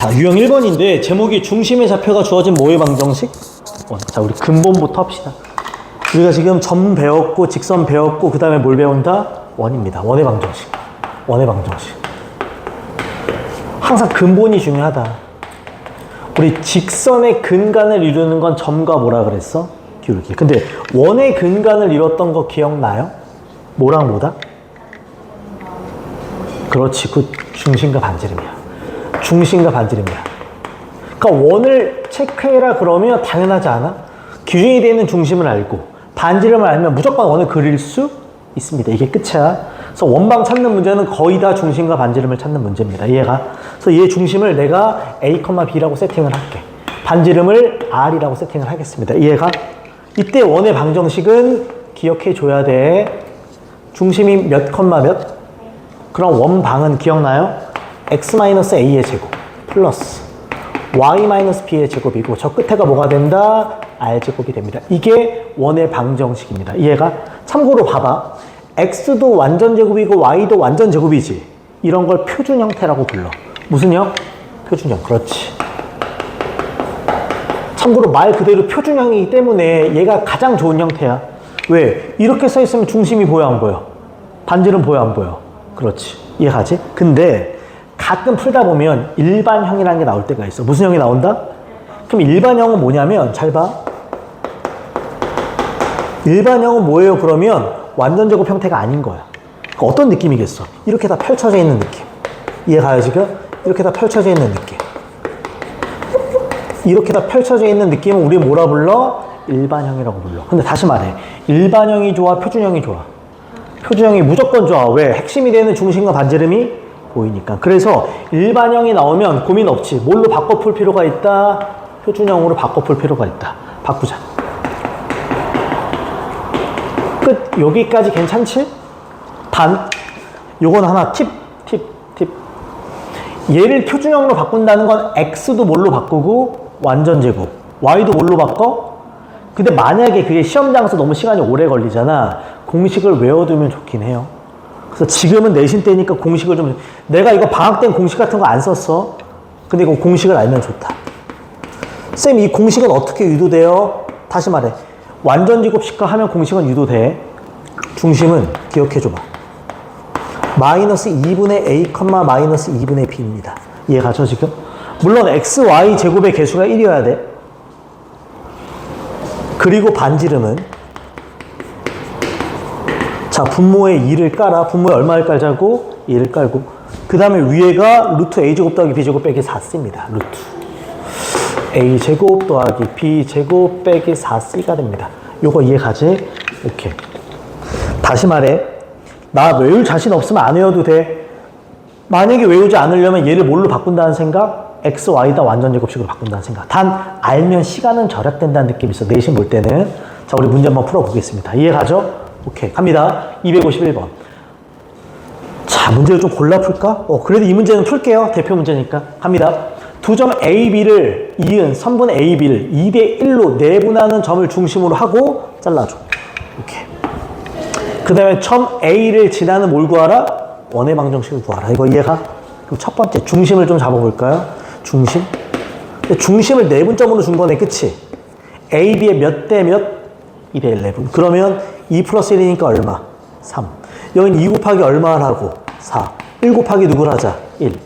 자, 유형 1번인데 제목이 중심의 좌표가 주어진 모의 방정식. 자, 우리 근본부터 합시다. 우리가 지금 점 배웠고 직선 배웠고 그 다음에 뭘 배운다? 원입니다. 원의 방정식. 원의 방정식. 항상 근본이 중요하다. 우리 직선의 근간을 이루는 건 점과 뭐라 그랬어? 기울기. 근데 원의 근간을 이뤘던 거 기억나요? 뭐랑 뭐다? 그렇지. 그 중심과 반지름이야. 중심과 반지름이야. 그러니까 원을 체크해라 그러면 당연하지 않아? 기준이 되어 있는 중심을 알고 반지름을 알면 무조건 원을 그릴 수 있습니다. 이게 끝이야. 그래서 원방 찾는 문제는 거의 다 중심과 반지름을 찾는 문제입니다. 이해가? 그래서 얘 중심을 내가 A, B라고 세팅을 할게. 반지름을 R이라고 세팅을 하겠습니다. 이해가? 이때 원의 방정식은 기억해 줘야 돼. 중심이 몇, 몇? 그럼 원방은 기억나요? x-a의 제곱 플러스 y-b의 제곱이고 저 끝에가 뭐가 된다? r제곱이 됩니다. 이게 원의 방정식입니다. 이해가? 참고로 봐봐. x도 완전 제곱이고 y도 완전 제곱이지. 이런 걸 표준 형태라고 불러. 무슨 형? 표준형. 그렇지. 참고로 말 그대로 표준형이기 때문에 얘가 가장 좋은 형태야. 왜? 이렇게 써 있으면 중심이 보여 안 보여? 반지름 보여 안 보여? 그렇지. 이해가지? 근데 가끔 풀다 보면 일반형이라는 게 나올 때가 있어. 무슨 형이 나온다? 그럼 일반형은 뭐냐면 잘 봐. 일반형은 뭐예요? 그러면 완전 제곱 형태가 아닌 거야. 그러니까 어떤 느낌이겠어? 이렇게 다 펼쳐져 있는 느낌. 이해가요 지금? 이렇게 다 펼쳐져 있는 느낌. 이렇게 다 펼쳐져 있는 느낌은 우리 뭐라 불러? 일반형이라고 불러. 근데 다시 말해. 일반형이 좋아? 표준형이 좋아? 표준형이 무조건 좋아. 왜? 핵심이 되는 중심과 반지름이 보이니까. 그래서 일반형이 나오면 고민 없지. 뭘로 바꿔 풀 필요가 있다? 표준형으로 바꿔 풀 필요가 있다. 바꾸자. 끝. 여기까지 괜찮지? 단 요건 하나 팁. 얘를 표준형으로 바꾼다는 건 x도 뭘로 바꾸고 완전 제곱, y도 뭘로 바꿔? 근데 만약에 그게 시험장에서 너무 시간이 오래 걸리잖아. 공식을 외워두면 좋긴 해요. 그래서 지금은 내신 때니까 공식을 좀, 내가 이거 방학 땐 공식 같은 거 안 썼어. 근데 이거 공식을 알면 좋다. 쌤, 이 공식은 어떻게 유도돼요? 다시 말해. 완전 제곱식과 하면 공식은 유도돼. 중심은 기억해줘봐. 마이너스 2분의 a, 마이너스 2분의 b입니다. 이해가죠, 지금? 물론 x, y 제곱의 개수가 1이어야 돼. 그리고 반지름은 자, 분모에 2를 깔아. 분모에 얼마를 깔자고? 2를 깔고. 그 다음에 위에가 루트 a제곱 더하기 b제곱 빼기 4c입니다. 루트 a제곱 더하기 b제곱 빼기 4c가 됩니다. 요거 이해가지? 오케이. 다시 말해. 나 외울 자신 없으면 안 외워도 돼. 만약에 외우지 않으려면 얘를 뭘로 바꾼다는 생각? x, y다 완전 제곱식으로 바꾼다는 생각. 단 알면 시간은 절약된다는 느낌이 있어. 내신 볼 때는. 자, 우리 문제 한번 풀어보겠습니다. 이해가죠? 오케이. 갑니다. 251번. 자, 문제를 좀 골라 풀까? 그래도 이 문제는 풀게요. 대표 문제니까. 갑니다. 두 점 A, B를 이은 선분 A, B를 2대 1로 내분하는 점을 중심으로 하고 잘라줘. 오케이. 그 다음에 점 A를 지나는 뭘 구하라? 원의 방정식을 구하라. 이거 이해가? 그럼 첫 번째 중심을 좀 잡아볼까요? 중심. 중심을 내분점으로 준 거네. 그치? A, B의 몇 대 몇? 2대 11. 그러면 2 플러스 1이니까 얼마? 3. 여긴 2 곱하기 얼마를 하고? 4. 1 곱하기 누구를 하자? 1.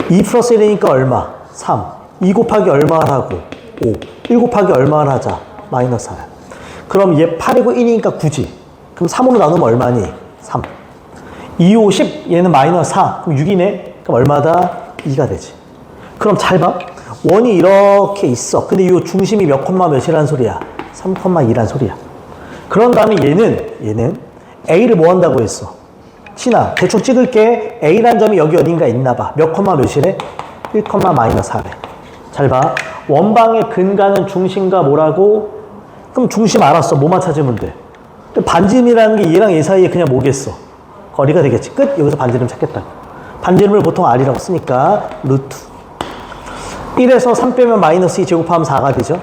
2 플러스 1이니까 얼마? 3. 2 곱하기 얼마를 하고? 5. 1 곱하기 얼마를 하자? 마이너스 4. 그럼 얘 8이고 1이니까 9지. 그럼 3으로 나누면 얼마니? 3. 2, 5, 10. 얘는 마이너스 4. 그럼 6이네. 그럼 얼마다? 2가 되지. 그럼 잘 봐. 원이 이렇게 있어. 근데 이 중심이 몇 콤마 몇이란 소리야? 3,2란 소리야. 그런 다음에 얘는 A를 뭐 한다고 했어? 친아, 대충 찍을게. A란 점이 여기 어딘가 있나 봐. 몇 콤마 몇이래? 1, 마이너스 4래. 잘 봐. 원방의 근간은 중심과 뭐라고? 그럼 중심 알았어. 뭐만 찾으면 돼. 반지름이라는 게 얘랑 얘 사이에 그냥 뭐겠어? 거리가 되겠지. 끝. 여기서 반지름 찾겠다. 반지름을 보통 R이라고 쓰니까 루트 1에서 3 빼면 마이너스 2 제곱하면 4가 되죠.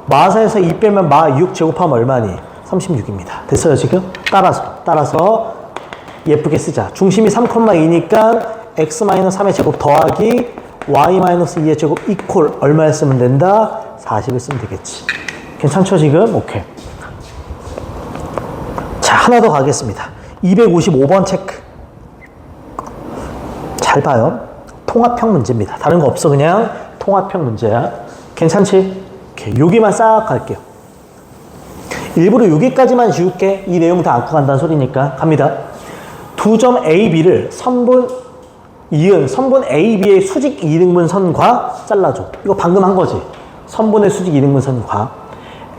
마4에서 2 빼면 마6 제곱하면 얼마니? 36입니다. 됐어요 지금? 따라서 예쁘게 쓰자. 중심이 3,2니까 x-3의 제곱 더하기 y-2의 제곱 이퀄 얼마였으면 된다? 40을 쓰면 되겠지. 괜찮죠 지금? 오케이. 자, 하나 더 가겠습니다. 255번 체크. 잘 봐요. 통합형 문제입니다. 다른 거 없어. 그냥 통합형 문제야. 괜찮지? 오케이. 여기만 싹 갈게요. 일부러 여기까지만 지울게. 이 내용 다 안고 간다는 소리니까 갑니다. 두 점 A, B를 이은 선분 A, B의 수직 이등분선과 잘라줘. 이거 방금 한 거지. 선분의 수직 이등분선과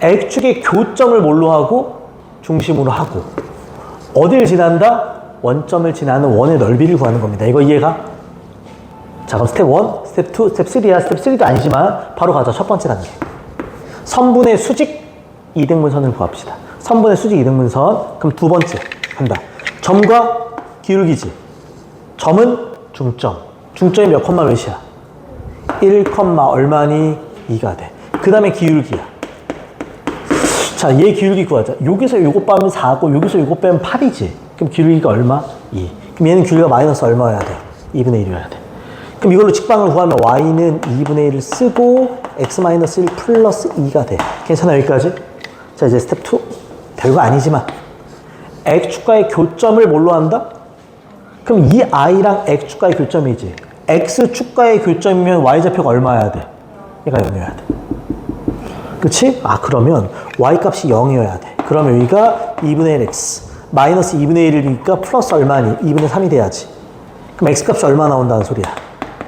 X축의 교점을 뭘로 하고? 중심으로 하고. 어딜 지난다? 원점을 지나는 원의 넓이를 구하는 겁니다. 이거 이해가? 자, 그럼 스텝 1, 스텝 2, 스텝 3야. 스텝 3도 아니지만 바로 가자. 첫 번째 단계. 선분의 수직 이등분선을 구합시다. 선분의 수직 이등분선. 그럼 두 번째 간다. 점과 기울기지. 점은 중점. 중점이 몇 컴마 몇이야? 1 컴마 얼마니? 2가 돼. 그 다음에 기울기야. 자, 얘 기울기 구하자. 여기서 요거 빼면 4고 여기서 요거 빼면 8이지. 그럼 기울기가 얼마? 2. 그럼 얘는 기울기가 마이너스 얼마여야 돼? 2분의 1이어야 돼. 그럼 이걸로 직방을 구하면 y는 2분의 1을 쓰고 x-1 플러스 2가 돼. 괜찮아 여기까지? 자, 이제 스텝 2. 별거 아니지만 x축과의 교점을 뭘로 한다? 그럼 이 i랑 x축과의 교점이지. x축과의 교점이면 y좌표가 얼마여야 돼? 얘가 0이어야 돼. 그치? 아, 그러면 y값이 0이어야 돼. 그러면 여기가 2분의 1x 마이너스 2분의 1이니까 플러스 얼마니? 2분의 3이 돼야지. 그럼 x값이 얼마 나온다는 소리야?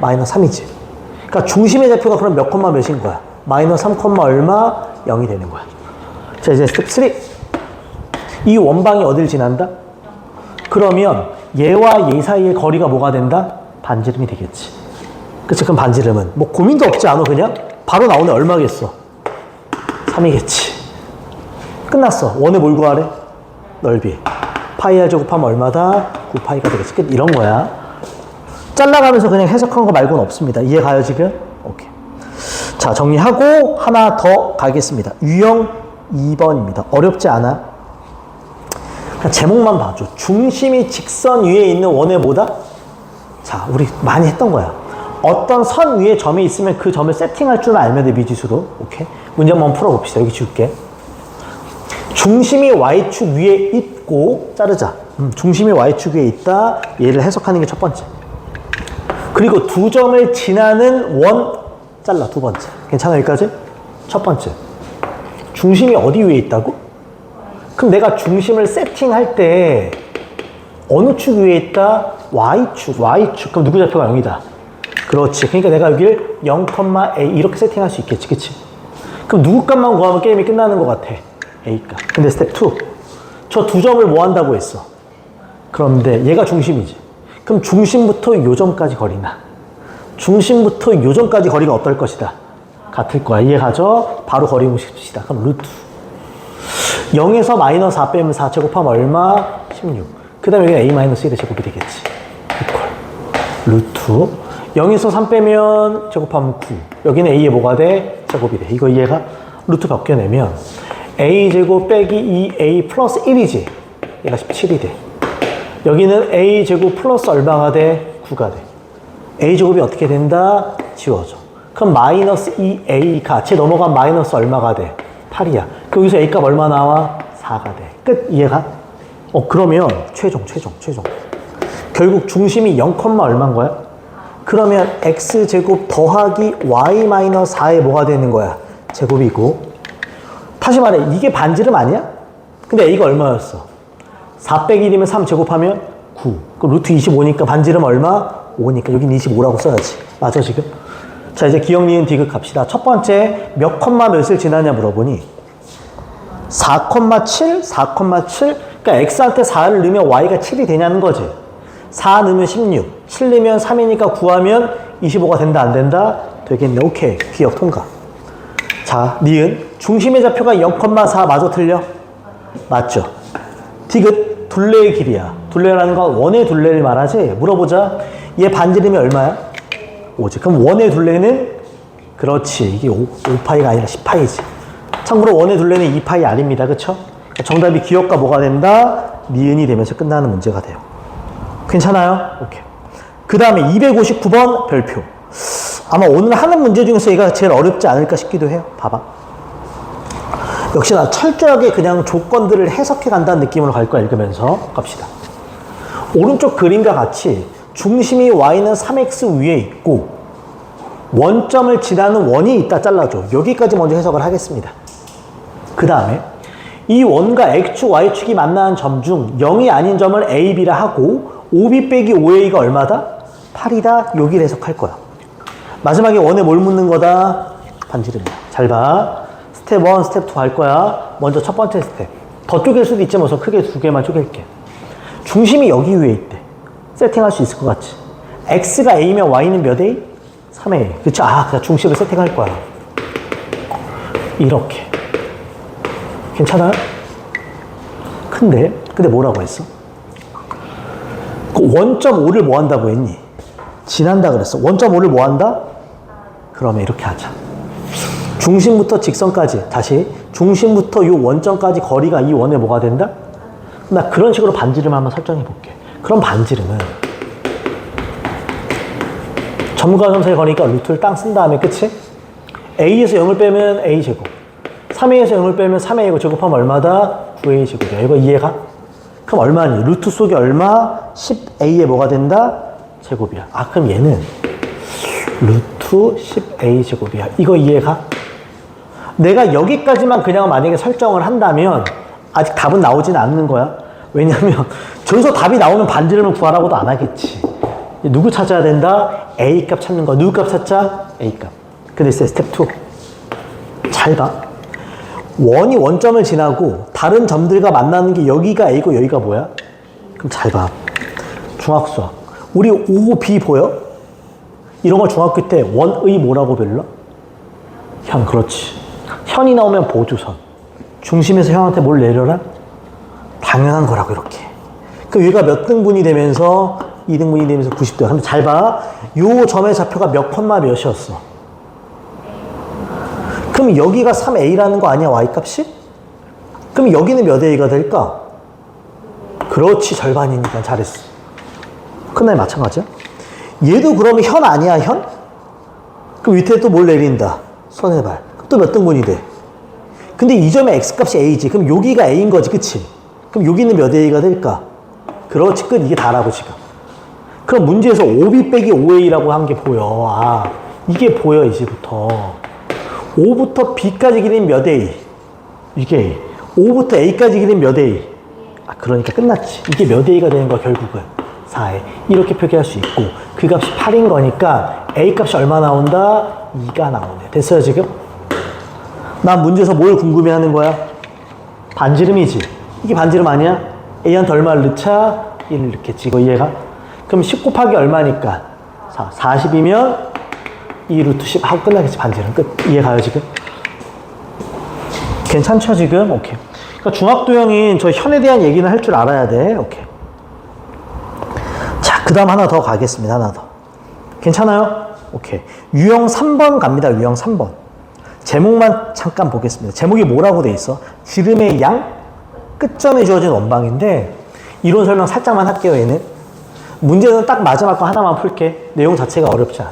마이너스 3이지. 그러니까 중심의 좌표가 그럼 몇 콤마 몇인 거야? 마이너스 3 콤마 얼마? 0이 되는 거야. 자, 이제 스텝 3. 이 원방이 어딜 지난다? 그러면 얘와 얘 사이의 거리가 뭐가 된다? 반지름이 되겠지. 그치? 그럼 반지름은 뭐 고민도 없지 않아? 그냥 바로 나오네. 얼마겠어? 3이겠지. 끝났어. 원의 뭘 구하래? 넓이. 파이 r 제곱하면 얼마다? 9파이가 되겠지. 끝. 이런 거야. 잘라가면서 그냥 해석한 거 말고는 없습니다. 이해 가요 지금? 오케이. 자, 정리하고 하나 더 가겠습니다. 유형 2번입니다. 어렵지 않아? 그냥 제목만 봐줘. 중심이 직선 위에 있는 원의 뭐다? 자, 우리 많이 했던 거야. 어떤 선 위에 점이 있으면 그 점을 세팅할 줄 알면 돼, 미지수로. 오케이? 문제 한번 풀어봅시다. 여기 지울게. 중심이 y축 위에 있고, 자르자. 중심이 y축 위에 있다. 얘를 해석하는 게 첫 번째. 그리고 두 점을 지나는 원, 잘라. 두 번째. 괜찮아, 여기까지? 첫 번째. 중심이 어디 위에 있다고? 그럼 내가 중심을 세팅할 때 어느 축 위에 있다? y축. 그럼 누구 좌표가 0이다. 그렇지. 그러니까 내가 여기를 0,a 이렇게 세팅할 수 있겠지. 그치? 그럼 누구 값만 구하면 게임이 끝나는 것 같아. a 값. 근데 스텝 2. 저 두 점을 뭐 한다고 했어? 그런데 얘가 중심이지. 그럼 중심부터 요점까지 거리나? 중심부터 요점까지 거리가 어떨 것이다? 같을 거야. 이해가죠? 바로 거리 공식 시다. 그럼 루트. 0에서 마이너스 4 빼면 4 제곱하면 얼마? 16. 그 다음에 여기 a-1의 제곱이 되겠지. 이퀄. 루트. 0에서 3 빼면 제곱하면 9. 여기는 a의 뭐가 돼? 제곱이 돼. 이거 이해가? 루트 벗겨내면 a제곱 빼기 2a 플러스 1이지. 얘가 17이 돼. 여기는 a제곱 플러스 얼마가 돼? 9가 돼. a제곱이 어떻게 된다? 지워져. 그럼 마이너스 2a 같이 넘어간 마이너스 얼마가 돼? 8이야. 여기서 a 값 얼마 나와? 4가 돼. 끝. 이해가? 그러면 최종. 결국 중심이 0, 얼마인 거야? 그러면 x제곱 더하기 y-4에 뭐가 되는 거야? 제곱이고. 다시 말해, 이게 반지름 아니야? 근데 a가 얼마였어? 4 빼기 1이면 3 제곱하면 9. 그럼 루트 25니까 반지름 얼마? 5니까 여긴 25라고 써야지. 맞아 지금? 자, 이제 기억, 니은, 디귿 갑시다. 첫 번째, 몇 컴마 몇을 지나냐 물어보니 4,7? 4,7? 그러니까 x한테 4를 넣으면 y가 7이 되냐는 거지. 4 넣으면 16, 7 넣으면 3이니까 9하면 25가 된다, 안 된다? 되겠네. 오케이. 기억 통과. 자, 니은. 중심의 좌표가 0,4 마저 틀려? 맞죠? 디귿. 둘레의 길이야. 둘레라는 건 원의 둘레를 말하지? 물어보자. 얘 반지름이 얼마야? 5지. 그럼 원의 둘레는? 그렇지. 이게 5파이가 아니라 10파이지. 참고로 원의 둘레는 2파이 아닙니다. 그쵸? 정답이 기억과 뭐가 된다? 니은이 되면서 끝나는 문제가 돼요. 괜찮아요? 오케이. 그 다음에 259번 별표. 아마 오늘 하는 문제 중에서 얘가 제일 어렵지 않을까 싶기도 해요. 봐봐. 역시나 철저하게 그냥 조건들을 해석해 간다는 느낌으로 갈 거야. 읽으면서 갑시다. 오른쪽 그림과 같이 중심이 y는 3x 위에 있고 원점을 지나는 원이 있다 잘라줘. 여기까지 먼저 해석을 하겠습니다. 그 다음에 이 원과 x축, y축이 만나는 점 중 0이 아닌 점을 a, b라 하고 5b 빼기 5a가 얼마다? 8이다. 여기를 해석할 거야. 마지막에 원에 뭘 묻는 거다? 반지름이야. 잘 봐. 스텝 1, 스텝 2 할 거야. 먼저 첫 번째 스텝. 더 쪼갤 수도 있지만 우선 크게 두 개만 쪼갤게. 중심이 여기 위에 있대. 세팅할 수 있을 것 같지? x가 a면 y는 몇 a? 3a. 그쵸? 아, 그냥 중심을 세팅할 거야. 이렇게. 괜찮아요? 근데 뭐라고 했어? 그 원점 5를 뭐 한다고 했니? 지난다 그랬어. 원점 5를 뭐 한다? 그러면 이렇게 하자. 중심부터 직선까지, 다시 중심부터 이 원점까지 거리가 이 원에 뭐가 된다? 나 그런 식으로 반지름 한번 설정해 볼게. 그럼 반지름은 점과 점 사이 거리니까 루트를 땅 쓴 다음에 끝이 a에서 0을 빼면 a제곱, 3a에서 0을 빼면 3a 제곱하면 얼마다? 9a 제곱이야. 이거 이해가? 그럼 얼마니? 루트 속에 얼마? 10a에 뭐가 된다? 제곱이야. 아, 그럼 얘는 루트 10a 제곱이야. 이거 이해가? 내가 여기까지만 그냥 만약에 설정을 한다면 아직 답은 나오진 않는 거야. 왜냐면 저기서 답이 나오면 반지름을 구하라고도 안 하겠지. 누구 찾아야 된다? a 값 찾는 거야. 누구 값 찾자? a 값. 근데 스텝 2. 잘 봐. 원이 원점을 지나고 다른 점들과 만나는 게 여기가 a고 여기가 뭐야? 그럼 잘 봐. 중학수학. 우리 O, B 보여? 이런 걸 중학교 때 원의 뭐라고 불러? 현. 그렇지. 현이 나오면 보조선. 중심에서 현한테 뭘 내려라? 당연한 거라고 이렇게. 그 얘가 몇 등분이 되면서 2등분이 되면서 90도. 한번 잘 봐. 요 점의 좌표가 몇 콤마 몇이었어? 그럼 여기가 3a라는 거 아니야, y 값이? 그럼 여기는 몇 a가 될까? 그렇지, 절반이니까. 잘했어. 끝나면 마찬가지야. 얘도 그러면 현 아니야, 현? 그럼 밑에 또 뭘 내린다? 선해발. 또 몇 등분이 돼? 근데 이 점의 x값이 a지. 그럼 여기가 a인 거지, 그치? 그럼 여기는 몇 a가 될까? 그렇지, 끝. 이게 다라고 지금. 그럼 문제에서 5b 빼기 5a라고 한 게 보여. 아, 이게 보여, 이제부터. 5부터 b까지 길이는 몇 a? 이게 a. 5부터 a까지 길이는 몇 a? 아, 그러니까 끝났지. 이게 몇 a가 되는 거야, 결국은. 4에. 이렇게 표기할 수 있고, 그 값이 8인 거니까 a 값이 얼마 나온다? 2가 나오네. 됐어요, 지금? 난 문제에서 뭘 궁금해 하는 거야? 반지름이지. 이게 반지름 아니야? a한테 얼마를 넣자? 1을 넣겠지. 이거 이해가? 그럼 10 곱하기 얼마니까? 40이면 2 루트 10 하고 끝나겠지. 반지름 끝. 이해가요, 지금? 괜찮죠, 지금? 오케이. 그러니까 중학도형인 저 현에 대한 얘기는 할 줄 알아야 돼. 오케이. 자, 그 다음 하나 더 가겠습니다. 하나 더. 괜찮아요? 오케이. 유형 3번 갑니다. 유형 3번. 제목만 잠깐 보겠습니다. 제목이 뭐라고 돼 있어? 지름의 양? 끝점에 주어진 원방인데, 이론 설명 살짝만 할게요, 얘는. 문제는 딱 마지막 거 하나만 풀게. 내용 자체가 어렵지 않아.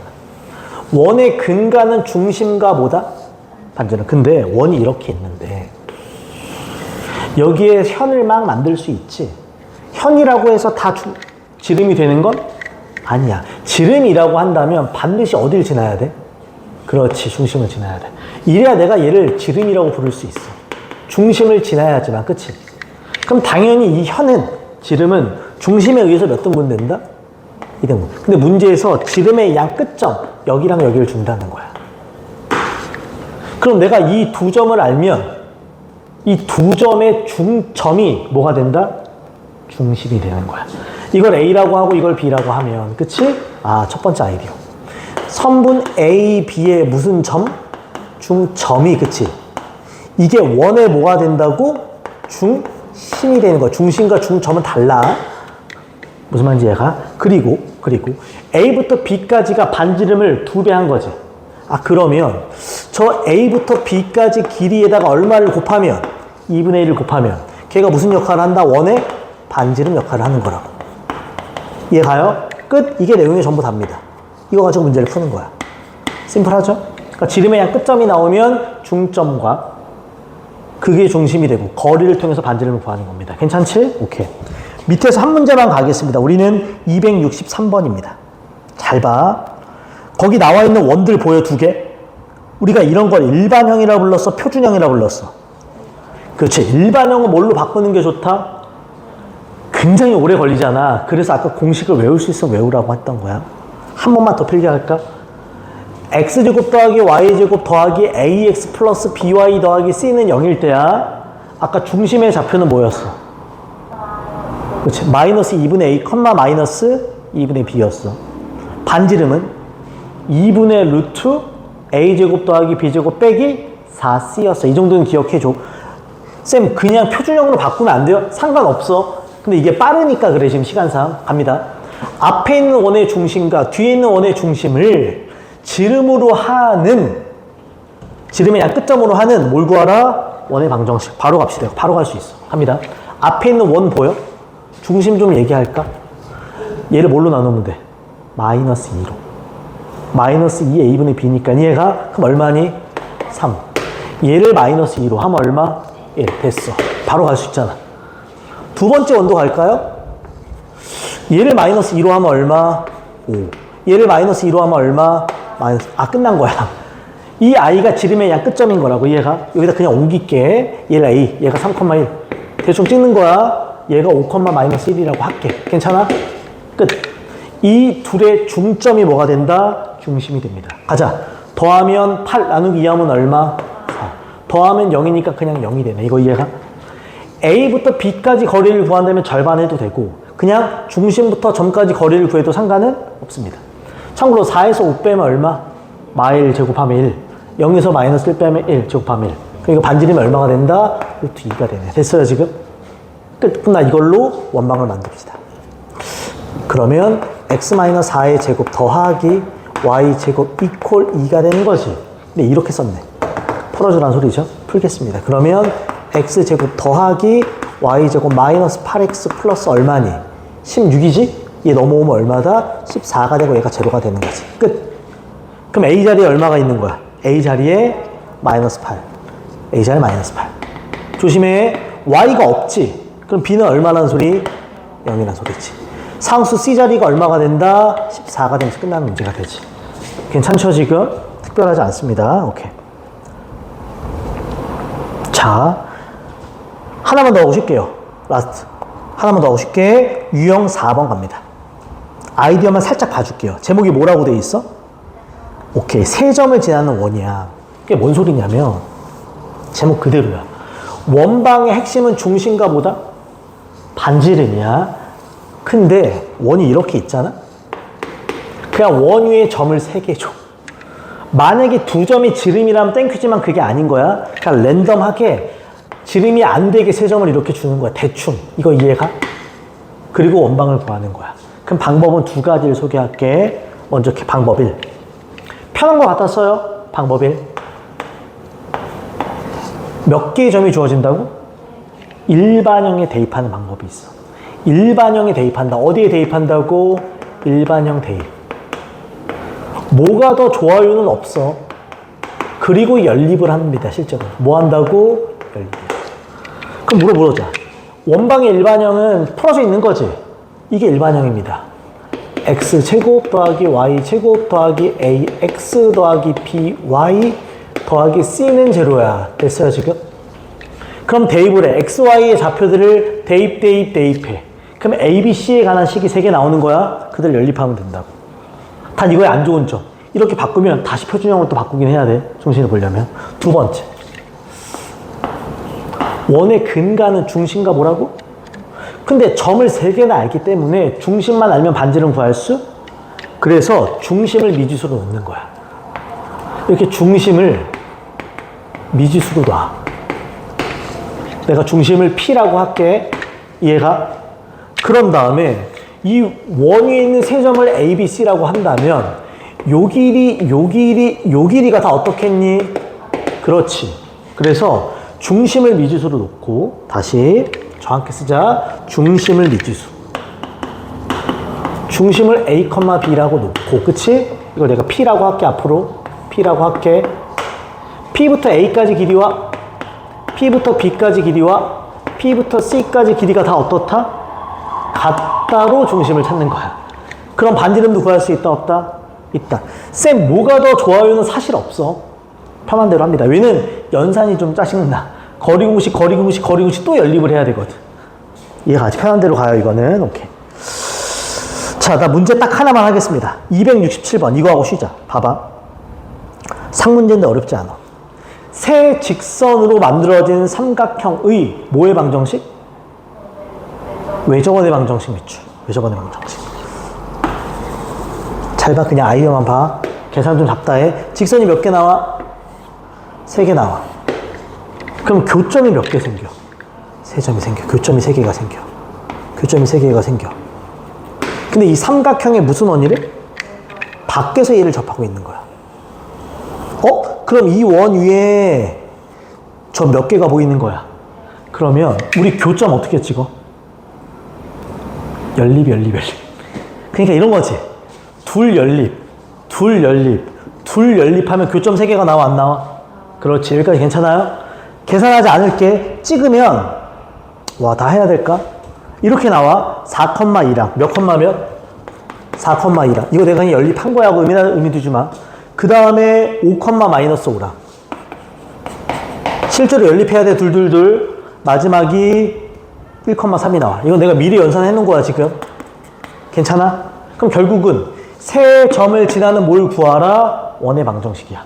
원의 근가는 중심과 뭐다? 반지름. 근데 원이 이렇게 있는데, 여기에 현을 막 만들 수 있지. 현이라고 해서 다 지름이 되는 건 아니야. 지름이라고 한다면 반드시 어딜 지나야 돼? 그렇지, 중심을 지나야 돼. 이래야 내가 얘를 지름이라고 부를 수 있어. 중심을 지나야지만, 그치? 그럼 당연히 이 현은, 지름은 중심에 의해서 몇 등분 된다? 2등분. 근데 문제에서 지름의 양 끝점, 여기랑 여기를 준다는 거야. 그럼 내가 이 두 점을 알면 이 두 점의 중점이 뭐가 된다? 중심이 되는 거야. 이걸 A라고 하고 이걸 B라고 하면, 그치? 아, 첫 번째 아이디어. 선분 A, B의 무슨 점? 중점이, 그치? 이게 원에 뭐가 된다고? 중심이 되는 거야. 중심과 중점은 달라. 무슨 말인지 얘가? 그리고 A부터 B까지가 반지름을 2배 한 거지. 아, 그러면 저 A부터 B까지 길이에다가 얼마를 곱하면? 2분의 1을 곱하면 걔가 무슨 역할을 한다? 원의 반지름 역할을 하는 거라고. 이해 가요? 끝. 이게 내용이 전부 답니다. 이거 가지고 문제를 푸는 거야. 심플하죠? 그러니까 지름의 양 끝점이 나오면 중점과 그게 중심이 되고 거리를 통해서 반지름을 구하는 겁니다. 괜찮지? 오케이. 밑에서 한 문제만 가겠습니다. 우리는 263번입니다. 잘 봐. 거기 나와 있는 원들 보여, 두 개? 우리가 이런 걸 일반형이라고 불렀어? 표준형이라고 불렀어? 그렇지. 일반형은 뭘로 바꾸는 게 좋다? 굉장히 오래 걸리잖아. 그래서 아까 공식을 외울 수 있으면 외우라고 했던 거야. 한 번만 더 필기할까? x제곱 더하기 y제곱 더하기 ax 플러스 by 더하기 c는 0일 때야. 아까 중심의 좌표는 뭐였어? 그렇지. 마이너스 2분의 a, 마이너스 2분의 b였어. 반지름은 2분의 루트 a제곱 더하기 b제곱 빼기 4c였어. 이 정도는 기억해줘. 쌤, 그냥 표준형으로 바꾸면 안 돼요? 상관없어. 근데 이게 빠르니까 그래, 지금 시간상. 갑니다. 앞에 있는 원의 중심과 뒤에 있는 원의 중심을 지름으로 하는, 지름의 양 끝점으로 하는 뭘 구하라? 원의 방정식. 바로 갑시다. 바로 갈 수 있어. 갑니다. 앞에 있는 원 보여? 중심 좀 얘기할까? 얘를 뭘로 나누면 돼? 마이너스 2로. 마이너스 2a분의 b니까 얘가 그럼 얼마니? 3. 얘를 마이너스 2로 하면 얼마? 1. 됐어. 바로 갈 수 있잖아. 두 번째 원도 갈까요? 얘를 마이너스 2로 하면 얼마? 5. 얘를 마이너스 2로 하면 얼마? 마이너스. 끝난 거야. 이 i가 지름의 양 끝점인 거라고, 얘가. 여기다 그냥 옮길게. 얘를 a, 얘가 3,1. 대충 찍는 거야. 얘가 5, 마이너스 1이라고 할게. 괜찮아? 끝. 이 둘의 중점이 뭐가 된다? 중심이 됩니다. 가자. 더하면 8 나누기 2하면 얼마? 4. 더하면 0이니까 그냥 0이 되네. 이거 이해가? A부터 B까지 거리를 구한다면 절반 해도 되고 그냥 중심부터 점까지 거리를 구해도 상관은 없습니다. 참고로 4에서 5 빼면 얼마? 마일 제곱하면 1. 0에서 마이너스 1 빼면 1 제곱하면 1. 그러니까 반지름이 얼마가 된다? 루트 2가 되네. 됐어요 지금? 끝. 그럼 나 이걸로 원방을 만듭시다. 그러면 x-4의 제곱 더하기 y제곱 이퀄 2가 되는 거지. 근데 이렇게 썼네. 풀어주라는 소리죠. 풀겠습니다. 그러면 x제곱 더하기 y제곱 마이너스 8x 플러스 얼마니? 16이지? 얘 넘어오면 얼마다? 14가 되고 얘가 제로가 되는 거지. 끝. 그럼 a 자리에 얼마가 있는 거야? a 자리에 마이너스 8. a 자리에 마이너스 8. 조심해. y가 없지? 그럼 b는 얼마라는 소리? 0이라는 소리지. 상수 c 자리가 얼마가 된다? 14가 되면서 끝나는 문제가 되지. 괜찮죠 지금? 특별하지 않습니다. 오케이. 자, 하나만 더 하고 쉴게요. 라스트. 하나만 더 하고 쉴게. 유형 4번 갑니다. 아이디어만 살짝 봐줄게요. 제목이 뭐라고 돼 있어? 오케이. 세 점을 지나는 원이야. 이게 뭔 소리냐면 제목 그대로야. 원방의 핵심은 중심과 보다 반지름이야. 근데 원이 이렇게 있잖아? 그냥 원 위에 점을 3개 줘. 만약에 두 점이 지름이라면 땡큐지만 그게 아닌 거야. 그냥 랜덤하게 지름이 안 되게 세 점을 이렇게 주는 거야. 대충. 이거 이해가? 그리고 원방을 구하는 거야. 그럼 방법은 두 가지를 소개할게. 먼저 방법 1. 편한 거 갖다 써요. 방법 1. 몇 개의 점이 주어진다고? 일반형에 대입하는 방법이 있어. 일반형에 대입한다. 어디에 대입한다고? 일반형 대입. 뭐가 더 좋아요는 없어. 그리고 연립을 합니다. 실제로. 뭐 한다고? 연립. 그럼 물어보자. 원방의 일반형은 풀어져 있는 거지. 이게 일반형입니다. x제곱 더하기 y제곱 더하기 ax 더하기 by 더하기 c는 제로야. 됐어요 지금? 그럼 대입을 해. x, y의 좌표들을 대입해. 그럼 a, b, c에 관한 식이 3개 나오는 거야. 그들 연립하면 된다고. 단 이거에 안 좋은 점. 이렇게 바꾸면 다시 표준형으로 또 바꾸긴 해야 돼. 중심을 보려면. 두 번째. 원의 근간은 중심과 뭐라고? 근데 점을 3개나 알기 때문에 중심만 알면 반지름 구할 수? 그래서 중심을 미지수로 넣는 거야. 이렇게 중심을 미지수로 놔. 내가 중심을 P라고 할게. 이해가? 그런 다음에 이 원 위에 있는 세 점을 A, B, C라고 한다면 요 길이가 다 어떻게 했니? 그렇지. 그래서 중심을 미지수로 놓고 다시 정확히 쓰자. 중심을 미지수. 중심을 A, B라고 놓고 그치? 이걸 내가 P라고 할게 앞으로. P라고 할게. P부터 A까지 길이와 P부터 B까지 길이와 P부터 C까지 길이가 다 어떻다? 같다로 중심을 찾는 거야. 그럼 반지름도 구할 수 있다 없다? 있다. 쌤 뭐가 더 좋아요는 사실 없어. 편한 대로 합니다. 왜냐면 연산이 좀 짜증나. 거리공식 또 연립을 해야 되거든. 이해가 가지. 편한 대로 가요 이거는. 오케이. 자, 나 문제 딱 하나만 하겠습니다. 267번 이거 하고 쉬자. 봐봐. 상문제인데 어렵지 않아. 세 직선으로 만들어진 삼각형의 뭐의 방정식? 외접원의 방정식 밑줄. 외접원의 방정식. 잘 봐. 그냥 아이디어만 봐. 계산 좀 잡다 해. 직선이 몇 개 나와? 3개 나와. 그럼 교점이 몇 개 생겨? 3점이 생겨. 교점이 3개가 생겨. 교점이 3개가 생겨. 근데 이 삼각형의 무슨 원이래? 밖에서 얘를 접하고 있는 거야. 그럼 이 원 위에 저 몇 개가 보이는 거야. 그러면 우리 교점 어떻게 찍어? 연립. 그러니까 이런 거지. 둘 연립하면 교점 3개가 나와 안 나와? 그렇지. 여기까지 괜찮아요? 계산하지 않을게. 찍으면 와, 다 해야 될까? 이렇게 나와. 4,2랑 몇 콤마 몇? 4,2랑 이거 내가 그냥 연립한 거야 하고 의미 두지 마. 그 다음에 5,-5랑 실제로 연립해야 돼. 둘. 마지막이 1,3이 나와. 이거 내가 미리 연산해 놓은 거야 지금. 괜찮아? 그럼 결국은 세 점을 지나는 뭘 구하라? 원의 방정식이야.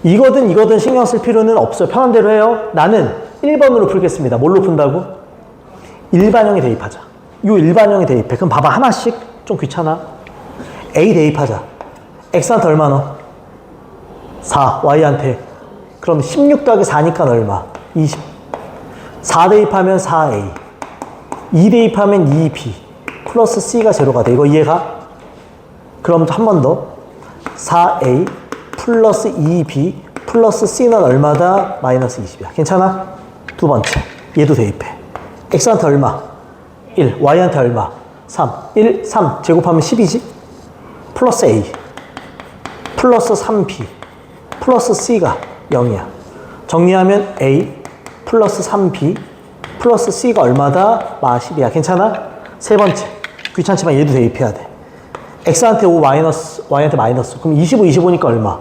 이거든 신경 쓸 필요는 없어요. 편한 대로 해요. 나는 1번으로 풀겠습니다. 뭘로 푼다고? 일반형에 대입하자. 요 일반형에 대입해. 그럼 봐봐. 하나씩 좀 귀찮아. A 대입하자. X한테 얼마 넣어? 4. Y한테. 그럼 16 더하기 4니까 얼마? 20. 4 대입하면 4A. 2 대입하면 2B. 플러스 C가 제로가 돼. 이거 이해가? 그럼 한 번 더. 4A 플러스 2B 플러스 C는 얼마다? 마이너스 20이야. 괜찮아? 두 번째. 얘도 대입해. X한테 얼마? 1. Y한테 얼마? 3. 1, 3 제곱하면 10이지? 플러스 A 플러스 3B 플러스 C가 0이야. 정리하면 A 플러스 3B 플러스 C가 얼마다? 마 10이야. 괜찮아? 세 번째. 귀찮지만 얘도 대입해야 돼. X한테 5 마이너스, Y한테 마이너스. 그럼 25, 25니까 얼마?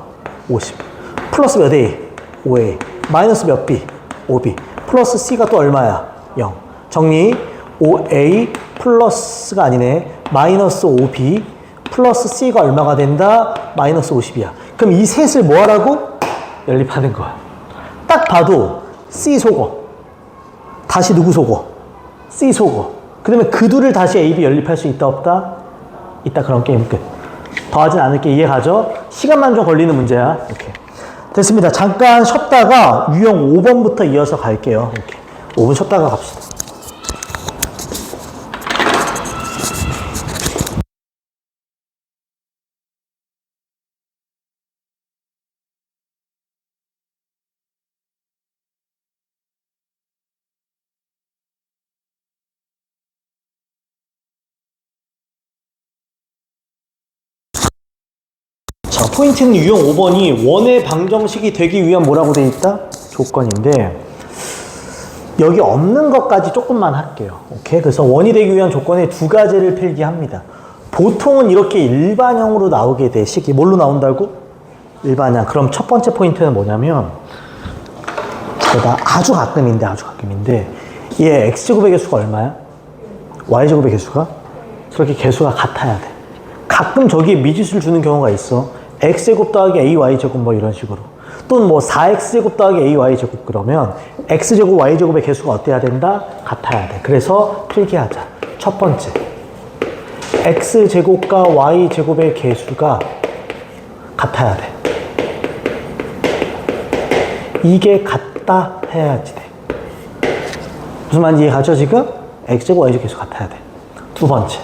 50. 플러스 몇 A? 5A. 마이너스 몇 B? 5B. 플러스 C가 또 얼마야? 0. 정리. 5A 플러스가 아니네. 마이너스 5B 플러스 C가 얼마가 된다? 마이너스 50이야. 그럼 이 셋을 뭐 하라고? 연립하는 거야. 딱 봐도 C 속어. 다시 누구 속어? C 속어. 그러면 그 둘을 다시 A, B 연립할 수 있다 없다? 있다. 그럼 게임 끝. 더하진 않을게. 이해가죠? 시간만 좀 걸리는 문제야. 이렇게. 됐습니다. 잠깐 쉬었다가 유형 5번부터 이어서 갈게요. 이렇게. 5분 쉬었다가 갑시다. 자, 포인트는 유형 5번이 원의 방정식이 되기 위한 뭐라고 돼 있다? 조건인데 여기 없는 것까지 조금만 할게요. 오케이? 그래서 원이 되기 위한 조건에 두 가지를 필기합니다. 보통은 이렇게 일반형으로 나오게 돼. 식이 뭘로 나온다고? 일반형. 그럼 첫 번째 포인트는 뭐냐면 제가 아주 가끔인데 얘 x제곱의 개수가 얼마야? y제곱의 개수가? 저렇게 개수가 같아야 돼. 가끔 저기에 미지수를 주는 경우가 있어. x제곱 더하기 ay제곱 뭐 이런 식으로. 또는 뭐 4x제곱 더하기 ay제곱 그러면 x제곱 y제곱의 개수가 어때야 된다? 같아야 돼. 그래서 필기하자. 첫 번째. x제곱과 y제곱의 개수가 같아야 돼. 이게 같다 해야지 돼. 무슨 말인지 이해가죠 지금? x제곱 y제곱 개수 같아야 돼. 두 번째.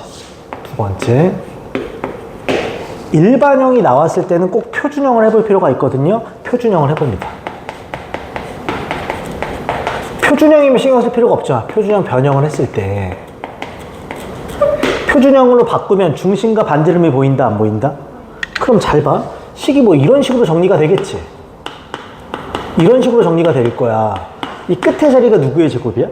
일반형이 나왔을 때는 꼭 표준형을 해볼 필요가 있거든요. 표준형을 해봅니다. 표준형이면 신경 쓸 필요가 없죠. 표준형 변형을 했을 때 표준형으로 바꾸면 중심과 반지름이 보인다 안 보인다? 그럼 잘 봐. 식이 뭐 이런 식으로 정리가 되겠지. 이런 식으로 정리가 될 거야. 이 끝에 자리가 누구의 제곱이야?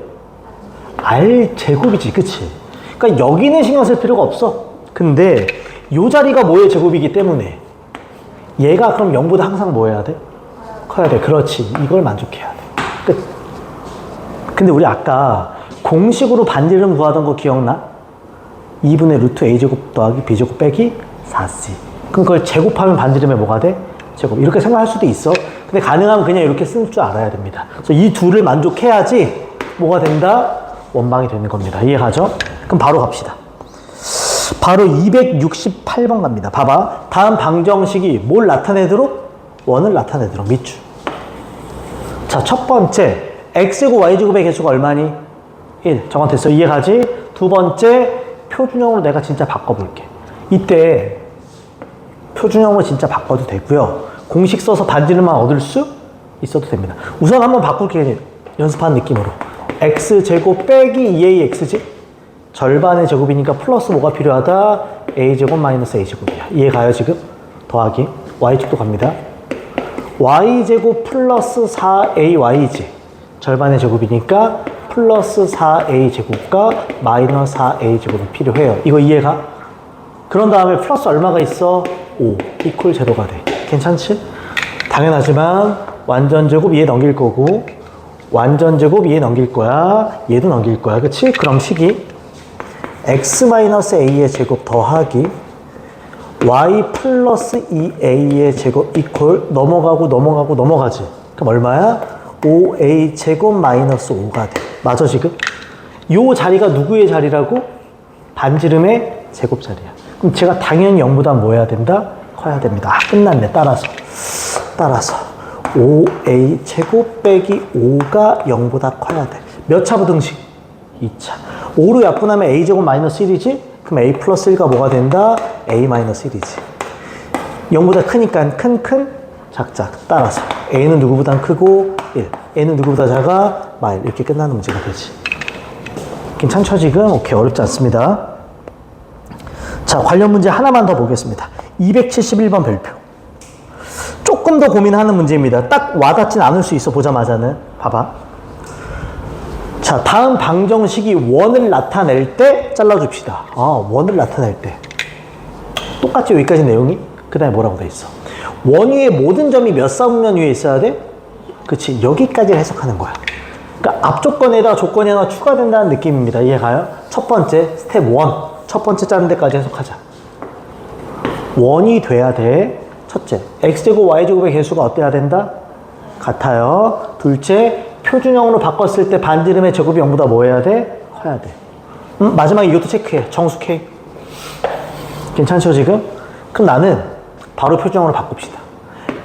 R 제곱이지, 그치? 그러니까 여기는 신경 쓸 필요가 없어. 근데 이 자리가 뭐의 제곱이기 때문에 얘가 그럼 0보다 항상 뭐 해야 돼? 커야 돼. 그렇지. 이걸 만족해야 돼. 끝. 근데 우리 아까 공식으로 반지름 구하던 거 기억나? 2분의 루트 a제곱 더하기 b제곱 빼기 4c. 그럼 그걸 제곱하면 반지름에 뭐가 돼? 제곱. 이렇게 생각할 수도 있어. 근데 가능하면 그냥 이렇게 쓸 줄 알아야 됩니다. 그래서 이 둘을 만족해야지 뭐가 된다? 원방이 되는 겁니다. 이해가죠? 그럼 바로 갑시다. 바로 268번 갑니다. 봐봐. 다음 방정식이 뭘 나타내도록? 원을 나타내도록. 밑줄. 자, 첫 번째. x제곱 y제곱의 개수가 얼마니? 1. 정확했어. 이해가지? 두 번째. 표준형으로 내가 진짜 바꿔볼게. 이때 표준형으로 진짜 바꿔도 되고요. 공식 써서 반지름만 얻을 수 있어도 됩니다. 우선 한번 바꿀게. 연습한 느낌으로. x제곱 빼기 2ax지? 절반의 제곱이니까 플러스 뭐가 필요하다? a제곱 마이너스 a제곱이야. 이해가요 지금? 더하기 y축도 갑니다. y제곱 플러스 4ay지. 절반의 제곱이니까 플러스 4a제곱과 마이너스 4a제곱이 필요해요. 이거 이해가? 그런 다음에 플러스 얼마가 있어? 5 이퀄 제로가 돼. 괜찮지? 당연하지만 완전 제곱 얘 넘길 거고 완전 제곱 얘 넘길 거야. 얘도 넘길 거야. 그치? 그럼 식이 x-a의 제곱 더하기 y 플러스 2a의 제곱 이퀄 넘어가지. 그럼 얼마야? 5a 제곱 마이너스 5가 돼. 맞아 지금? 요 자리가 누구의 자리라고? 반지름의 제곱 자리야. 그럼 제가 당연히 0보다 뭐 해야 된다? 커야 됩니다. 아, 끝났네. 따라서 5a 제곱 빼기 5가 0보다 커야 돼. 몇 차 부등식? 2차. 5로 약분하면 a 제곱 마이너스 1이지? 그럼 a 플러스 1가 뭐가 된다? a 마이너스 1이지. 0보다 크니까 큰 작작. 따라서 a는 누구보다 크고 1, a는 누구보다 작아? 마일. 이렇게 끝나는 문제가 되지. 괜찮죠 지금? 오케이. 어렵지 않습니다. 자, 관련 문제 하나만 더 보겠습니다. 271번 별표. 조금 더 고민하는 문제입니다. 딱 와닿진 않을 수 있어, 보자마자는. 봐봐. 자, 다음 방정식이 원을 나타낼 때 잘라줍시다. 원을 나타낼 때. 똑같지, 여기까지 내용이? 그 다음에 뭐라고 돼 있어? 원 위에 모든 점이 몇 사분면 위에 있어야 돼? 그치, 여기까지를 해석하는 거야. 그러니까 앞 조건에다가 조건이 하나 추가된다는 느낌입니다. 이해가요? 첫 번째, 스텝 1. 첫 번째 자른 데까지 해석하자. 원이 돼야 돼. 첫째, x제곱 y제곱의 개수가 어때야 된다? 같아요. 둘째, 표준형으로 바꿨을 때 반지름의 제곱이 0보다 뭐 해야 돼? 커야 돼. 마지막에 이것도 체크해. 정수 K. 괜찮죠 지금? 그럼 나는 바로 표준형으로 바꿉시다.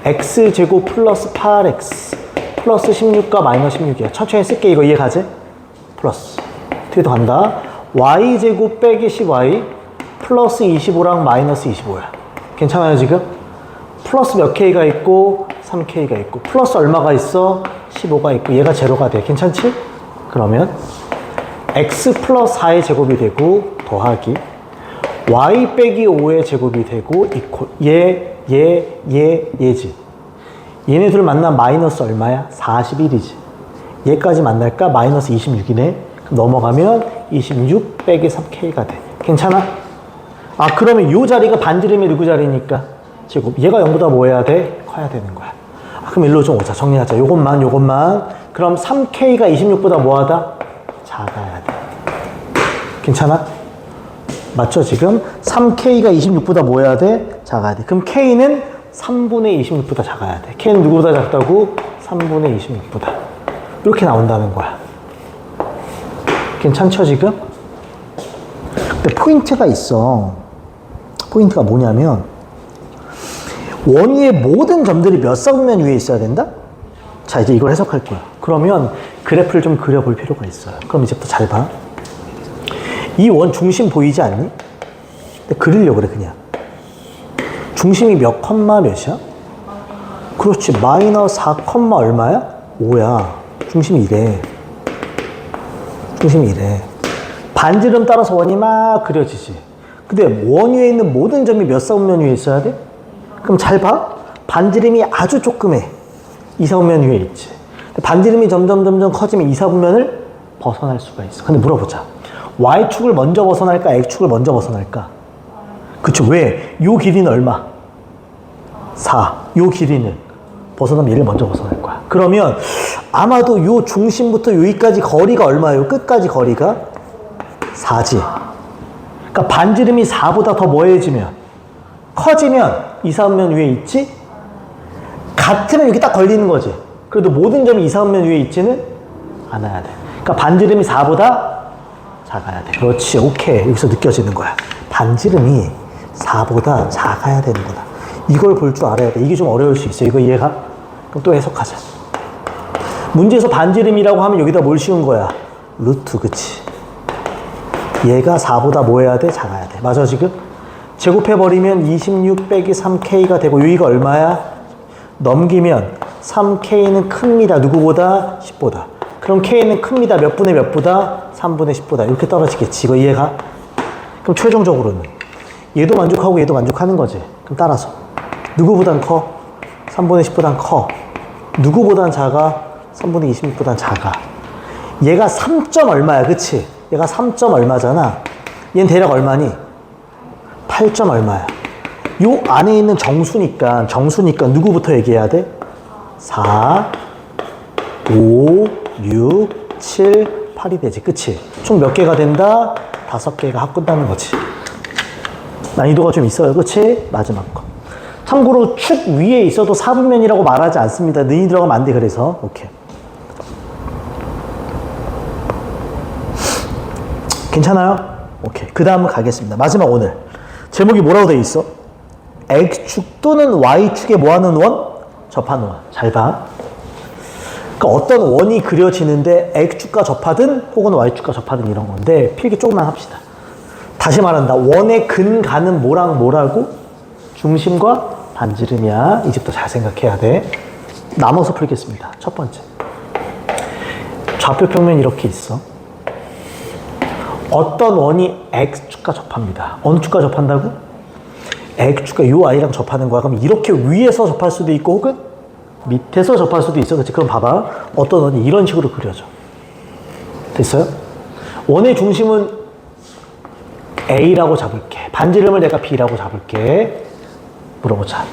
x제곱 플러스 8x 플러스 16과 마이너스 16이야. 천천히 쓸게. 이거 이해가지? 플러스. 뒤에도 간다. y제곱 빼기 10y 플러스 25랑 마이너스 25야. 괜찮아요 지금? 플러스 몇 k가 있고 3k가 있고 플러스 얼마가 있어? 15가 있고 얘가 제로가 돼. 괜찮지? 그러면 x 플러스 4의 제곱이 되고 더하기 y 빼기 5의 제곱이 되고 이퀄 얘지. 얘네 둘 만나면 마이너스 얼마야? 41이지. 얘까지 만날까? 마이너스 26이네. 그럼 넘어가면 26 빼기 3k가 돼. 괜찮아? 그러면 이 자리가 반지름의 누구 자리니까? 제곱. 얘가 0보다 뭐 해야 돼? 커야 되는 거야. 그럼 일로 좀 오자. 정리하자. 요것만. 그럼 3k가 26보다 뭐 하다? 작아야 돼. 괜찮아? 맞죠, 지금? 3k가 26보다 뭐 해야 돼? 작아야 돼. 그럼 k는 3분의 26보다 작아야 돼. k는 누구보다 작다고? 3분의 26보다. 이렇게 나온다는 거야. 괜찮죠, 지금? 근데 포인트가 있어. 포인트가 뭐냐면 원 위에 모든 점들이 몇 사분면 위에 있어야 된다? 자, 이제 이걸 해석할 거야. 그러면 그래프를 좀 그려볼 필요가 있어요. 그럼 이제부터 잘 봐. 이 원 중심 보이지 않니? 근데 그리려고 그래, 그냥. 중심이 몇 컴마 몇이야? 그렇지. 마이너스 4 컴마 얼마야? 5야. 중심이 이래. 반지름 따라서 원이 막 그려지지. 근데 원 위에 있는 모든 점이 몇 사분면 위에 있어야 돼? 그럼 잘 봐. 반지름이 아주 조그매. 이사분면 위에 있지. 반지름이 점점 커지면 이사분면을 벗어날 수가 있어. 근데 물어보자. Y축을 먼저 벗어날까? X축을 먼저 벗어날까? 그쵸. 왜? 요 길이는 얼마? 4. 요 길이는 벗어나면 얘를 먼저 벗어날 거야. 그러면 아마도 요 중심부터 여기까지 거리가 얼마예요? 끝까지 거리가 4지. 그러니까 반지름이 4보다 더 뭐해지면 커지면 이사분면 위에 있지? 같으면 여기 딱 걸리는 거지. 그래도 모든 점이 이사분면 위에 있지는 않아야 돼. 그러니까 반지름이 4보다 작아야 돼. 그렇지. 오케이. 여기서 느껴지는 거야. 반지름이 4보다 작아야 되는 거다. 이걸 볼 줄 알아야 돼. 이게 좀 어려울 수 있어. 이거 이해가? 그럼 또 해석하자. 문제에서 반지름이라고 하면 여기다 뭘 씌운 거야? 루트, 그치? 얘가 4보다 뭐 해야 돼? 작아야 돼. 맞아, 지금? 제곱해버리면 26 빼기 3K가 되고, 여기가 얼마야? 넘기면 3K는 큽니다. 누구보다? 10보다. 그럼 K는 큽니다. 몇 분의 몇 보다? 3분의 10보다. 이렇게 떨어지겠지. 이거 이해가? 그럼 최종적으로는 얘도 만족하고 얘도 만족하는 거지. 그럼 따라서 누구보단 커? 3분의 10보단 커. 누구보단 작아? 3분의 26보단 작아. 얘가 3점 얼마야, 그치? 얘가 3점 얼마잖아. 얘는 대략 얼마니? 8점 얼마야. 요 안에 있는 정수니까 누구부터 얘기해야 돼? 4, 5, 6, 7, 8이 되지, 그치? 총 몇 개가 된다? 5개가 합꾼다는 거지. 난이도가 좀 있어요, 그치? 마지막 거. 참고로 축 위에 있어도 4분면이라고 말하지 않습니다. 는이 들어가면 안 돼, 그래서. 오케이. 괜찮아요? 오케이. 그 다음은 가겠습니다. 마지막 오늘. 제목이 뭐라고 돼 있어? X축 또는 Y축에 뭐하는 원? 접하는 원. 잘 봐. 그러니까 어떤 원이 그려지는데 X축과 접하든 혹은 Y축과 접하든 이런 건데 필기 조금만 합시다. 다시 말한다. 원의 근간은 뭐랑 뭐라고? 중심과 반지름이야. 이제부터 잘 생각해야 돼. 나눠서 풀겠습니다. 첫 번째. 좌표 평면 이렇게 있어. 어떤 원이 X축과 접합니다. 어느 축과 접한다고? X축과 요 Y랑 접하는 거야. 그럼 이렇게 위에서 접할 수도 있고 혹은 밑에서 접할 수도 있어. 그렇지? 그럼 봐봐. 어떤 원이 이런 식으로 그려져. 됐어요? 원의 중심은 A라고 잡을게. 반지름을 내가 B라고 잡을게. 물어보자.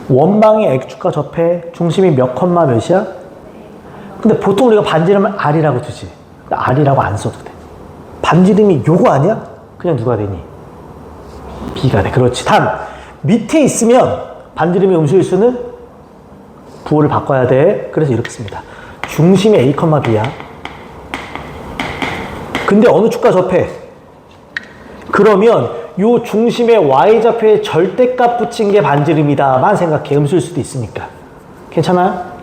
원방이 X축과 접해. 중심이 몇 컴마 몇이야? 근데 보통 우리가 반지름을 R이라고 두지. R이라고 안 써도 돼. 반지름이 요거 아니야? 그냥 누가 되니? B가 돼. 그렇지. 단 밑에 있으면 반지름의 음수일수는 부호를 바꿔야 돼. 그래서 이렇게 씁니다. 중심이 A, B야. 근데 어느 축과 접해? 그러면 요 중심의 Y좌표에 절대값 붙인 게 반지름이다만 생각해. 음수일 수도 있으니까. 괜찮아요?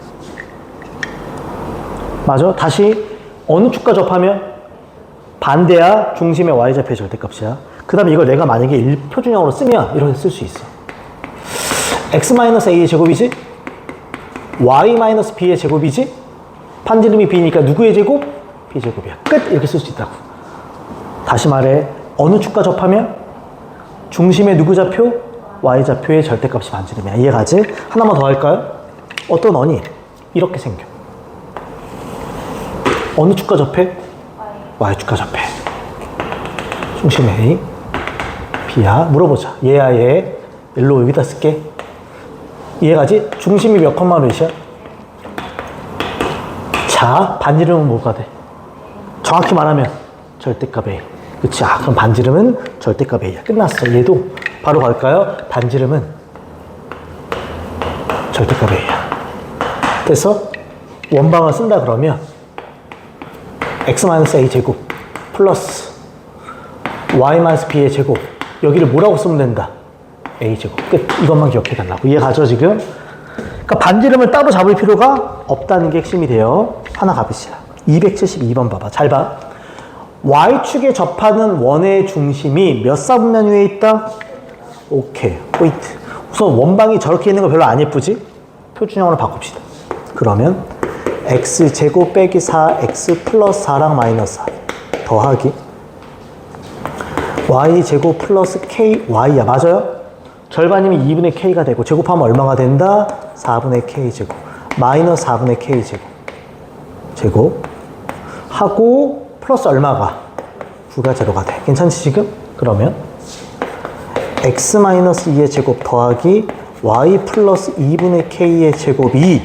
맞아? 다시 어느 축과 접하면? 반대야 중심의 Y좌표의 절대값이야. 그 다음에 이걸 내가 만약에 1표준형으로 쓰면 이렇게 쓸 수 있어. X-A의 제곱이지? Y-B의 제곱이지? 반지름이 B니까 누구의 제곱? B제곱이야. 끝! 이렇게 쓸 수 있다고. 다시 말해. 어느 축과 접하면? 중심의 누구 좌표? Y좌표의 절대값이 반지름이야. 이해가지? 하나만 더 할까요? 어떤 원이 이렇게 생겨. 어느 축과 접해? Y축과 접해. 중심 A, B야. 물어보자. 얘야, 얘. 일로 여기다 쓸게. 이해가지? 중심이 몇 컴마 몇이야? 자, 반지름은 뭐가 돼? 정확히 말하면 절대값 A. 그치? 아, 그럼 반지름은 절대값 A야. 끝났어. 얘도 바로 갈까요? 반지름은 절대값 A야. 그래서 원방을 쓴다 그러면 X-A 제곱 플러스 Y-B의 제곱. 여기를 뭐라고 쓰면 된다? A 제곱. 끝. 이것만 기억해 달라고. 이해가죠, 지금? 그러니까 반지름을 따로 잡을 필요가 없다는 게 핵심이 돼요. 하나 가봅시다. 272번 봐봐. 잘 봐. Y축에 접하는 원의 중심이 몇 사분면 위에 있다? 오케이. 포인트. 우선 원방이 저렇게 있는 거 별로 안 예쁘지? 표준형으로 바꿉시다. 그러면 X제곱 빼기 4X 플러스 4랑 마이너스 4 더하기 Y제곱 플러스 KY야. 맞아요? 절반이면 2분의 k가 되고 제곱하면 얼마가 된다? 4분의 k제곱 마이너스 4분의 k제곱 제곱 하고 플러스 얼마가? 9가 제로가 돼. 괜찮지 지금? 그러면 x-2의 제곱 더하기 y 플러스 2분의 k의 제곱이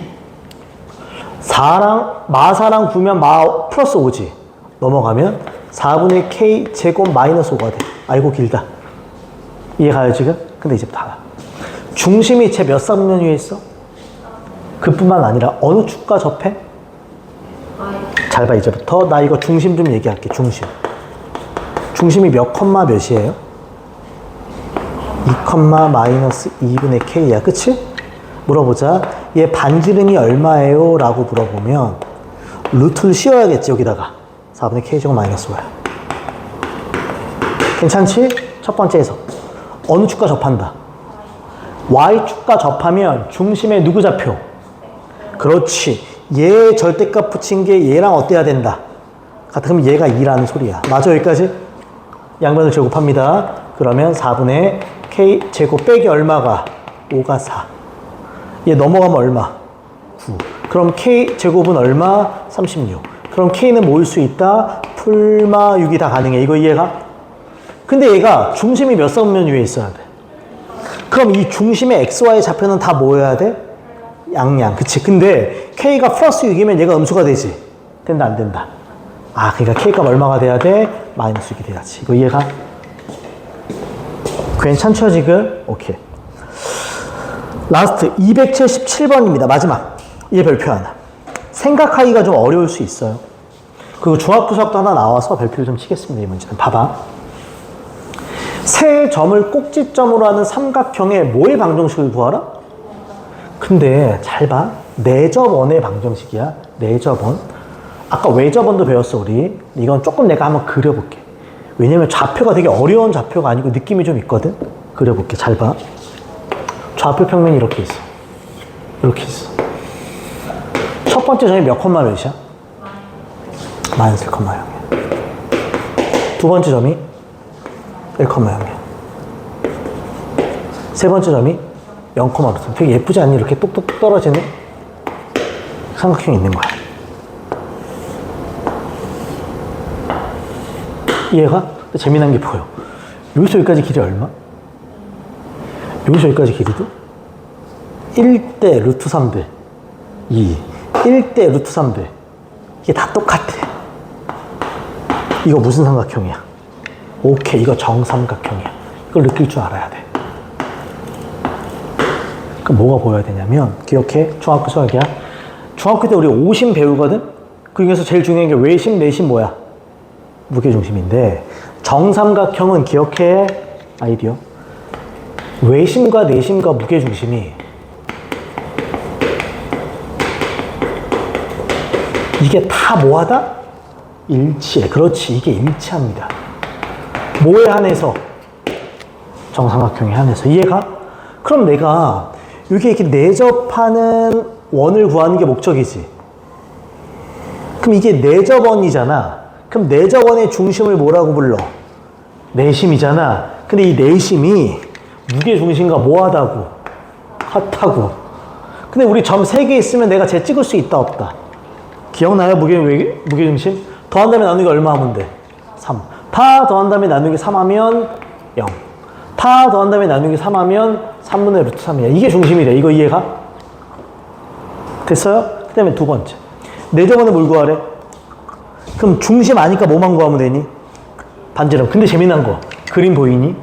4랑 마4랑 9면 마 플러스 5지. 넘어가면 4분의 k 제곱 마이너스 5가 돼. 아이고 길다. 이해가요 지금? 근데 이제 다 중심이 제 몇 삼면 위에 있어? 그뿐만 아니라 어느 축과 접해? 잘 봐 이제부터. 나 이거 중심 좀 얘기할게. 중심이 몇 컴마 몇이에요? 2 컴마 마이너스 2분의 k야. 그치? 물어보자. 얘 반지름이 얼마예요? 라고 물어보면 루트를 씌워야겠지 여기다가. 4분의 k제곱 마이너스 5야. 괜찮지? 첫 번째 해석. 어느 축과 접한다? y축과 접하면 중심에 누구 좌표? 그렇지. 얘 절대값 붙인 게 얘랑 어때야 된다? 같아. 그럼 얘가 2라는 소리야. 맞아 여기까지? 양변을 제곱합니다. 그러면 4분의 k 제곱 빼기 얼마가? 5가 4. 얘 넘어가면 얼마? 9. 그럼 k 제곱은 얼마? 36. 그럼 k는 모일 수 있다? 풀마 6이 다 가능해. 이거 이해가? 근데 얘가 중심이 몇 삼면 위에 있어야 돼? 그럼 이 중심의 xy 좌표는 다 모여야 돼? 양양. 그치? 근데 k가 플러스 6이면 얘가 음수가 되지? 된다 안 된다? 아 그러니까 k값 얼마가 돼야 돼? 마이너스 6이 돼야지. 이거 이해가? 괜찮죠 지금? 오케이. 라스트 277번입니다. 마지막. 얘 별표 하나. 생각하기가 좀 어려울 수 있어요. 그리고 중학교 수학도 하나 나와서 별표를 좀 치겠습니다. 이 문제는. 봐봐. 세 점을 꼭지점으로 하는 삼각형의 뭐의 방정식을 구하라? 근데 잘 봐. 내접원의 방정식이야. 내접원. 아까 외접원도 배웠어 우리. 이건 조금 내가 한번 그려볼게. 왜냐면 좌표가 되게 어려운 좌표가 아니고 느낌이 좀 있거든. 그려볼게. 잘 봐. 좌표 평면이 이렇게 있어. 이렇게 있어. 첫 번째 점이 몇 컴마 몇이야? 마이너스 1컴마 0이야. 두 번째 점이 1컴마 0이야. 세 번째 점이 0컴마 루트. 되게 예쁘지 않니? 이렇게 똑똑똑 떨어지는 삼각형이 있는 거야. 이해가? 재미난 게 보여. 여기서 여기까지 길이 얼마? 여기서 여기까지 길이도 1대 루트 3배 2 1대 루트 3배 이게 다 똑같아. 이거 무슨 삼각형이야? 오케이, 이거 정삼각형이야. 이걸 느낄 줄 알아야 돼. 그럼 뭐가 보여야 되냐면, 기억해. 중학교 수학이야. 중학교 때 우리 오심 배우거든? 그 중에서 제일 중요한 게 외심, 내심 뭐야? 무게중심인데, 정삼각형은 기억해. 아이디어. 외심과 내심과 무게중심이 이게 다 뭐하다? 일치해. 그렇지. 이게 일치합니다. 뭐에 한해서? 정삼각형에 한해서. 이해가? 그럼 내가 여기 이렇게 내접하는 원을 구하는 게 목적이지. 그럼 이게 내접원이잖아. 그럼 내접원의 중심을 뭐라고 불러? 내심이잖아. 근데 이 내심이 무게중심과 뭐하다고? 같다고. 근데 우리 점 3개 있으면 내가 쟤 찍을 수 있다 없다? 기억나요? 무게중심? 더한 다음에 나누기 얼마 하면 돼? 3. 다 더한 다음에 나누기 3 하면 0. 다 더한 다음에 나누기 3 하면 3분의 루트 3이야. 이게 중심이 돼. 이거 이해가? 됐어요? 그 다음에 두 번째. 내접원을 뭘 구하래? 그럼 중심 아니까 뭐만 구하면 되니? 반지름. 근데 재미난 거. 그림 보이니?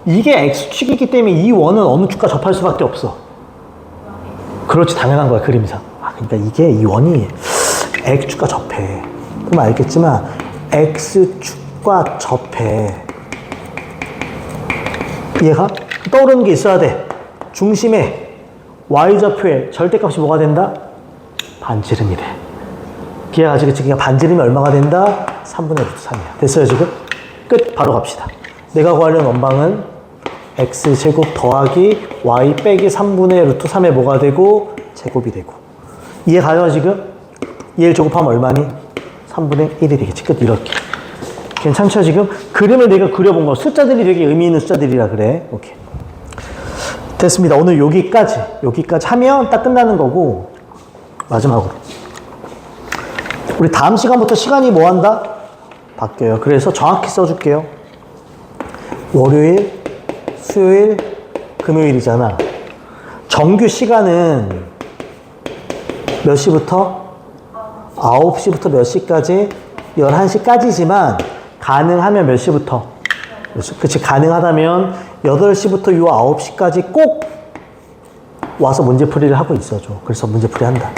이게 X축이기 때문에 이 원은 어느 축과 접할 수밖에 없어. 그렇지, 당연한 거야, 그림상. 아, 그러니까 이게 이 원이 X축과 접해. 그럼 알겠지만 X축과 접해. 이해가? 떠오르는 게 있어야 돼. 중심에 Y좌표에 절대값이 뭐가 된다? 반지름이 돼. 기억하지? 그러니까 반지름이 얼마가 된다? 3분의 루트 3이야. 됐어요, 지금? 끝. 바로 갑시다. 내가 구하려는 원방은 x제곱 더하기 y 빼기 3분의 루트 3에 뭐가 되고? 제곱이 되고. 이해가요, 지금? 얘를 제곱하면 얼마니? 3분의 1이 되겠지. 끝. 이렇게. 괜찮죠, 지금? 그림을 내가 그려본 거. 숫자들이 되게 의미 있는 숫자들이라 그래. 오케이. 됐습니다. 오늘 여기까지 하면 딱 끝나는 거고, 마지막으로. 우리 다음 시간부터 시간이 뭐 한다? 바뀌어요. 그래서 정확히 써줄게요. 월요일, 수요일, 금요일이잖아. 정규 시간은 몇 시부터? 9시부터 몇 시까지? 11시까지지만 가능하면 몇 시부터? 그치, 가능하다면 8시부터 요 9시까지 꼭 와서 문제풀이를 하고 있어줘. 그래서 문제풀이 한다.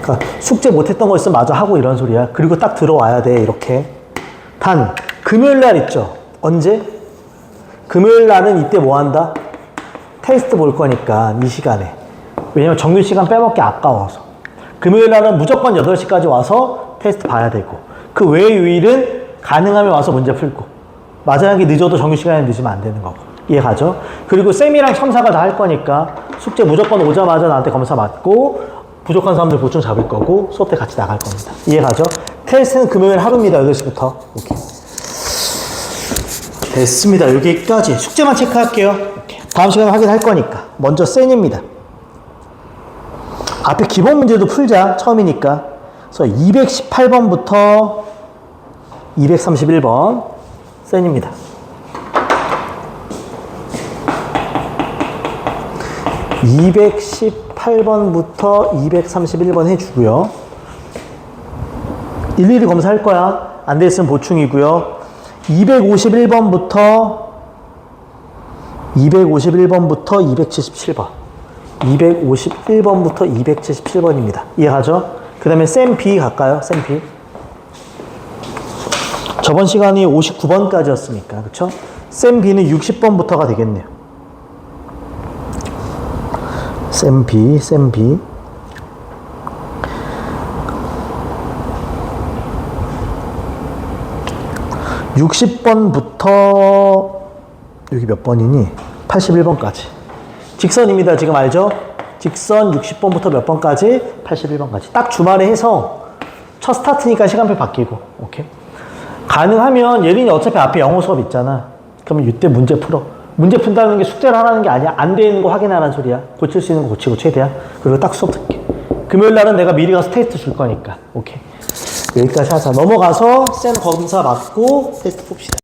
그러니까 숙제 못했던 거 있으면 마저 하고 이런 소리야. 그리고 딱 들어와야 돼, 이렇게. 단, 금요일 날 있죠? 언제? 금요일 날은 이때 뭐 한다? 테스트 볼 거니까, 이 시간에. 왜냐면 정규 시간 빼먹기 아까워서. 금요일 날은 무조건 8시까지 와서 테스트 봐야 되고, 그 외의 요일은 가능하면 와서 문제 풀고, 마지막에 늦어도 정규 시간에 늦으면 안 되는 거고. 이해가죠? 그리고 쌤이랑 첨사가 다 할 거니까 숙제 무조건 오자마자 나한테 검사 맞고 부족한 사람들 보충 잡을 거고 수업 때 같이 나갈 겁니다. 이해가죠? 테스트는 금요일 하루입니다. 8시부터. 오케이. 됐습니다. 여기까지. 숙제만 체크할게요. 오케이. 다음 시간에 확인할 거니까. 먼저 쌤입니다. 앞에 기본 문제도 풀자. 처음이니까. 그래서 218번부터 231번 쌤입니다. 218번부터 231번 해주고요. 일일이 검사할 거야. 안 돼 있으면 보충이고요. 251번부터 277번. 251번부터 277번입니다. 이해하죠? 그 다음에 쌤 B 갈까요? 쌤 B. 저번 시간이 59번까지였으니까, 그쵸? 쌤 B는 60번부터가 되겠네요. 쌤 B. 60번부터, 여기 몇 번이니? 81번까지. 직선입니다. 지금 알죠? 직선 60번부터 몇 번까지? 81번까지. 딱 주말에 해서 첫 스타트니까 시간표 바뀌고. 오케이? 가능하면 예린이 어차피 앞에 영어 수업 있잖아. 그러면 이때 문제 풀어. 문제 푼다는 게 숙제를 하라는 게 아니야. 안 되는 거 확인하라는 소리야. 고칠 수 있는 거 고치고 최대한. 그리고 딱 수업 듣게. 금요일 날은 내가 미리 가서 테스트 줄 거니까. 오케이. 여기까지 하자. 넘어가서 쌤 검사 맞고 테스트 풉시다.